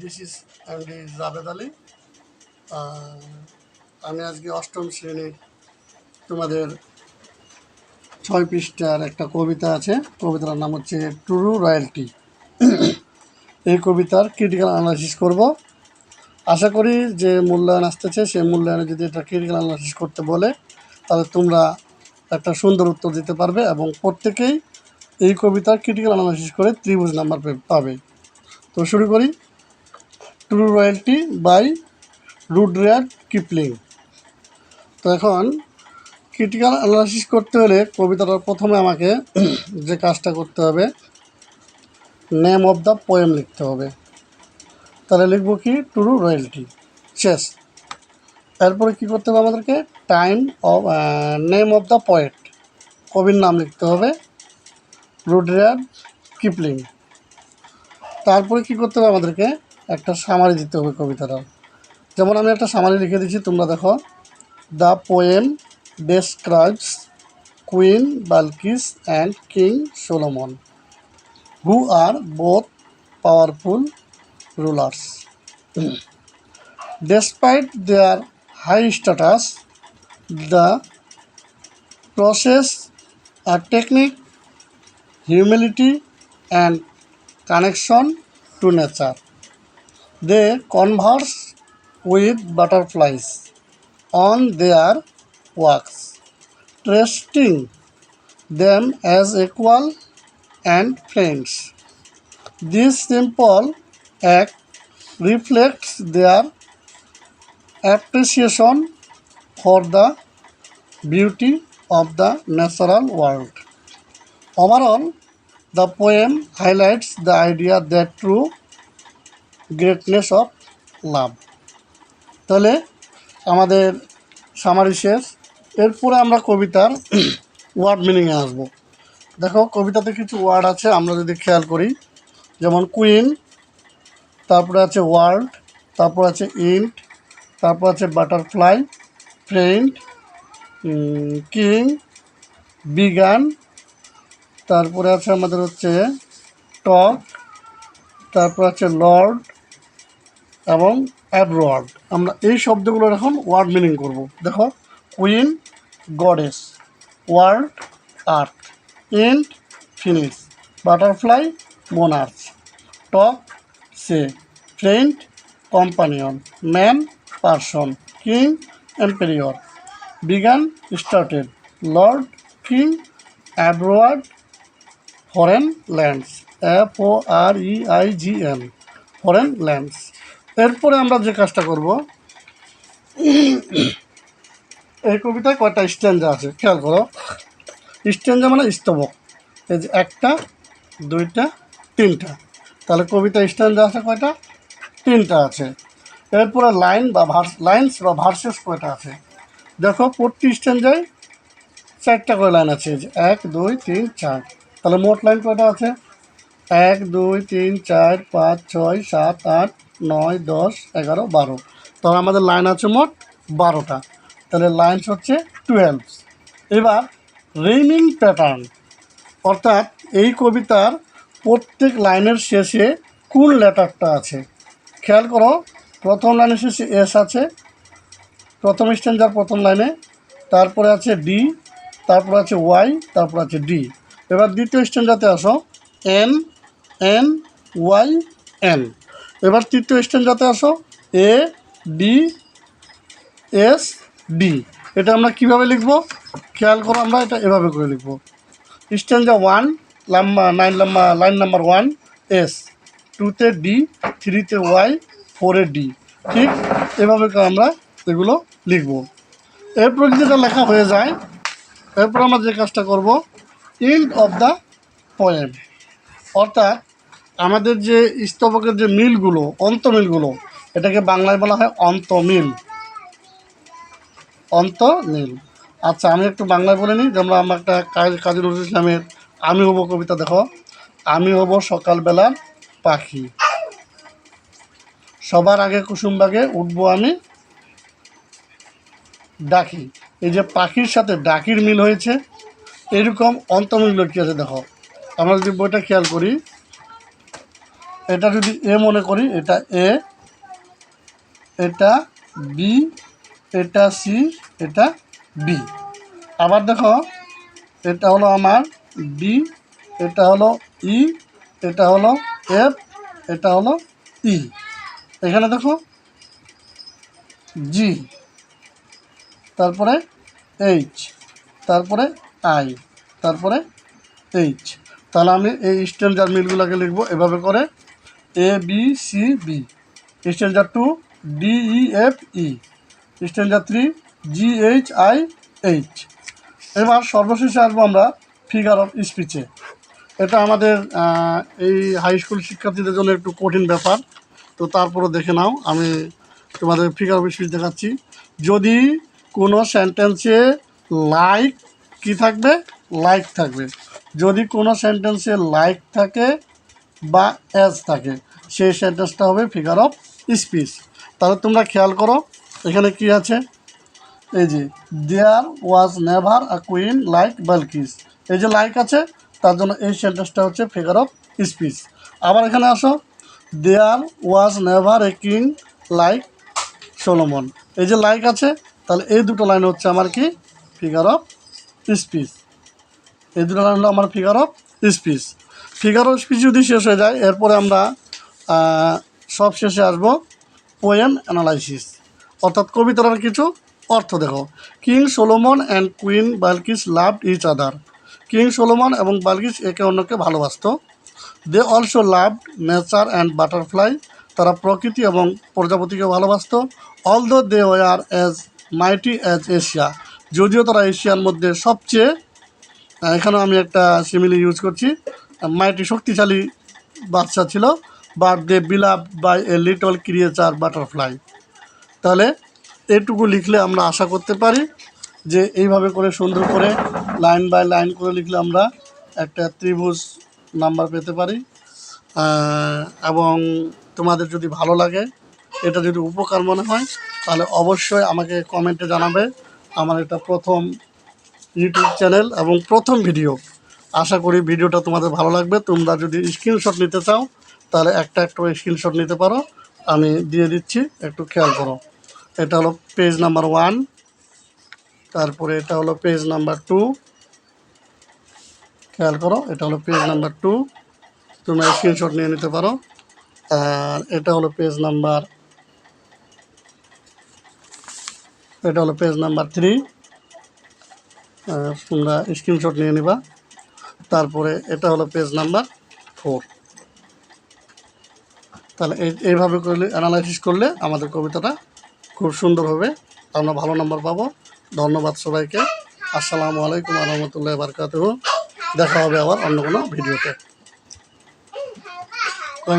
This is MD Javed Ali. আমি আজকে অষ্টম শ্রেণীর তোমাদের 6 পৃষ্ঠার একটা কবিতা আছে। কবিতার নাম হচ্ছে ট্রু রয়্যালটি। এই কবিতার ক্রিটিক্যাল অ্যানালাইসিস করব। আশা করি যে মূল্যায়ন আসতেছে সেই মূল্যায়নে যদি এটা ক্রিটিক্যাল অ্যানালাইসিস করতে বলে তাহলে তোমরা একটা সুন্দর উত্তর দিতে পারবে এবং প্রত্যেকেই এই কবিতার ক্রিটিক্যাল অ্যানালাইসিস করে ত্রিভুজ নাম্বার পাবে। তো শুরু করি। True royalty by Rudyard Kipling. তো এখন ক্রিটিক্যাল অ্যানালাইসিস করতে হলে কবিতাটার প্রথমে আমাকে যে কাজটা করতে হবে, নেম অফ দ্য পোয়েম লিখতে হবে। তাহলে লিখবো কি, ট্রু রয়্যালটি, শেষ। এরপরে কী করতে হবে আমাদেরকে, নেম অফ দ্য পয়েট, কবির নাম লিখতে হবে, রুডয়ার্ড কিপলিং। তারপরে কী করতে হবে আমাদেরকে, একটা সামারি দিতে হবে কবিতাটার। যেমন আমি একটা সামারি লিখে দিচ্ছি, তোমরা দেখো। The poem describes Queen Balkis and King Solomon, who are both powerful rulers. Despite their high status, the possess a technique, humility, and connection to nature. They converse with butterflies on their walks, treating them as equal and friends. This simple act reflects their appreciation for the beauty of the natural world. Overall, the poem highlights the idea that true greatness of love. তাহলে আমাদের summary শেষ। এরপরে আমরা কবিতার word মিনিংয়ে আসবো। দেখো, কবিতাতে কিছু word আছে, আমরা যদি খেয়াল করি, যেমন কুইন, তারপরে আছে ওয়ার্ল্ড, তারপর আছে ইন্ট, তারপর আছে বাটারফ্লাই, ফ্রেন্ড, কিং, বিগান, তারপরে আছে আমাদের হচ্ছে টক, তারপর আছে লর্ড এবং অ্যাডওয়ার্ড। আমরা এই শব্দগুলোর এখন ওয়ার্ড মিনিং করব। দেখো, queen goddess, world earth, end finish, butterfly monarch, talk say, friend companion, man person, king emperor, began started, lord king, Edward foreign lands, FOREIGN, foreign lands. এরপরে আমরা যে কাজটা করব, এই কবিতায় কয়টা স্ট্যান্জা আছে খেয়াল করো। স্ট্যান্জা মানে স্তবক। এই যে একটা, দুইটা, তিনটা। তাহলে কবিতা স্ট্যান্জা আছে কয়টা? তিনটা আছে। এরপরে লাইন্স বা ভার্সেস কয়টা আছে? দেখো, প্রতি স্ট্যান্জায় 4টা করে লাইন আছে। যে 1 2 3 4। তাহলে মোট লাইন কয়টা আছে? 1 2 3 4 5 6 7 8 9 10 11 12। তাহলে আমাদের লাইন আছে মোট 12টা। তাহলে লাইন্স হচ্ছে 12। এবার রিমিং প্যাটার্ন, অর্থাৎ এই কবিতার প্রত্যেক লাইনের শেষে কোন লেটারটা আছে খেয়াল করো। প্রথম লাইনের শেষে এস আছে, প্রথম স্ট্যান্জার প্রথম লাইনে, তারপরে আছে ডি, তারপর আছে ওয়াই, তারপর আছে ডি। এবার দ্বিতীয় স্ট্যান্ডাতে আসো, এন এন ওয়াই এন। এবার তৃতীয় স্ট্যান্ডাতে আসো, এ ডি এস ডি। এটা আমরা কিভাবে লিখব খেয়াল করো, আমরা এটা এভাবে করে লিখব। স্ট্যান্জা 1 লাইন নাম্বার 1 এস, 2তে ডি, 3তে ওয়াই, 4-এ ডি। ঠিক এভাবে আমরা এগুলো লিখব। এরপর যদি এটা লেখা হয়ে যায়, এরপর আমরা যে কাজটা করব, এন্ড অফ দ্য পোয়েম, অর্থাৎ আমাদের যে স্তবকের যে মিলগুলো, অন্তমিলগুলো, এটাকে বাংলায় বলা হয় অন্তমিল। অন্তমিল। আচ্ছা, আমি একটু বাংলায় বলে নিই। যেমন আমরা একটা কাজী নজরুল ইসলামের আমি হব কবিতা দেখো। আমি হব সকালবেলার পাখি, সবার আগে কুসুমবাগে উঠবো আমি ডাকি। এই যে পাখির সাথে ডাকির মিল হয়েছে, এরকম অন্তমিল কী আছে দেখো। আমরা যদি বইটা খেয়াল করি, এটা যদি এ মনে করি, এটা এ, এটা বি, এটা সি, এটা বি। আবার দেখো, এটা হলো আমার বি, এটা হলো ই, এটা হলো এফ, এটা হলো ই। এখানে দেখো জি, তারপরে এইচ, তারপরে আই, তারপরে এইচ। তাহলে আমি এই স্ট্যান্ডার্ড মিলগুলোকে লিখবো এভাবে করে, A B C B, standard 2 D E F E, standard 3 G H I H. এবার সর্বশেষে আসবো আমরা ফিগার অফ স্পিচে। এটা আমাদের এই হাই স্কুল শিক্ষার্থীদের জন্য একটু কঠিন ব্যাপার, তো তারপরে দেখে নাও। আমি তোমাদের ফিগার অফ স্পিচ দেখাচ্ছি। যদি কোনো সেন্টেন্সে লাইক কি থাকবে, লাইক থাকবে। যদি কোনো সেন্টেন্সে লাইক থাকে বা অ্যাজ থাকে, সেই সেন্টেন্সটা হবে ফিগার অফ স্পিচ। তাহলে তোমরা খেয়াল করো এখানে কি আছে, এই যে there was never a queen like Balkis, এই যে লাইক আছে, তার জন্য এই সেন্টেন্সটা হচ্ছে ফিগার অফ স্পিচ। আবার এখানে আসো, there was never a king like Solomon, এই যে লাইক আছে, তাহলে এই দুটো লাইন হচ্ছে আমার কি ফিগার অফ স্পিচ। এই দুটো লাইন হলো আমার figure of speech. Figure of speech যদি শেষ হয়ে যায়, এরপরে আমরা সব শেষে আসবো পোয়েম অ্যানালাইসিস, অর্থাৎ কবিতার কিছু অর্থ দেখো। King Solomon and Queen Balkis loved each other, King Solomon এবং বালকিস একে অন্যকে ভালোবাসত। They also loved nature and butterfly, তারা প্রকৃতি এবং প্রজাপতিকে ভালোবাসত। Although they were as mighty as Asia, যদিও তারা এশিয়ার মধ্যে সবচেয়ে, এখানেও আমি একটা সিমিলি ইউজ করছি, মাইটি শক্তিশালী বাচ্চা ছিল, but they believe by a little creature butterfly. তাহলে এটুকু লিখলে আমরা আশা করতে পারি যে এইভাবে করে সুন্দর করে লাইন বাই লাইন করে লিখলে আমরা একটা ত্রিভুজ নাম্বার পেতে পারি। এবং তোমাদের যদি ভালো লাগে, এটা যদি উপকার মনে হয়, তাহলে অবশ্যই আমাকে কমেন্টে জানাবে। আমার এটা প্রথম ইউটিউব চ্যানেল এবং প্রথম ভিডিও, আশা করি ভিডিওটা তোমাদের ভালো লাগবে। তোমরা যদি স্ক্রিনশট নিতে চাও, তাহলে একটা স্ক্রিনশট নিতে পারো, আমি দিয়ে দিচ্ছি, একটু খেয়াল করো। এটা হলো পেজ নাম্বার 1, তারপরে এটা হলো পেজ নাম্বার 2, খেয়াল করো, এটা হলো পেজ নাম্বার 2, তোমরা স্ক্রিনশট নিয়ে নিতে পারো। আর এটা হলো পেজ নাম্বার, এটা হলো পেজ নাম্বার 3, তোমরা স্ক্রিনশট নিয়ে নিবা। তারপরে এটা হলো পেজ নাম্বার 4। তাহলে এইভাবে করলে, অ্যানালাইসিস করলে আমাদের কবিতাটা খুব সুন্দর হবে, আমরা ভালো নাম্বার পাবো। ধন্যবাদ সবাইকে। আসসালামু আলাইকুম ওয়া রাহমাতুল্লাহি ওয়া বারাকাতুহু। দেখা হবে আবার অন্য কোনো ভিডিওতে।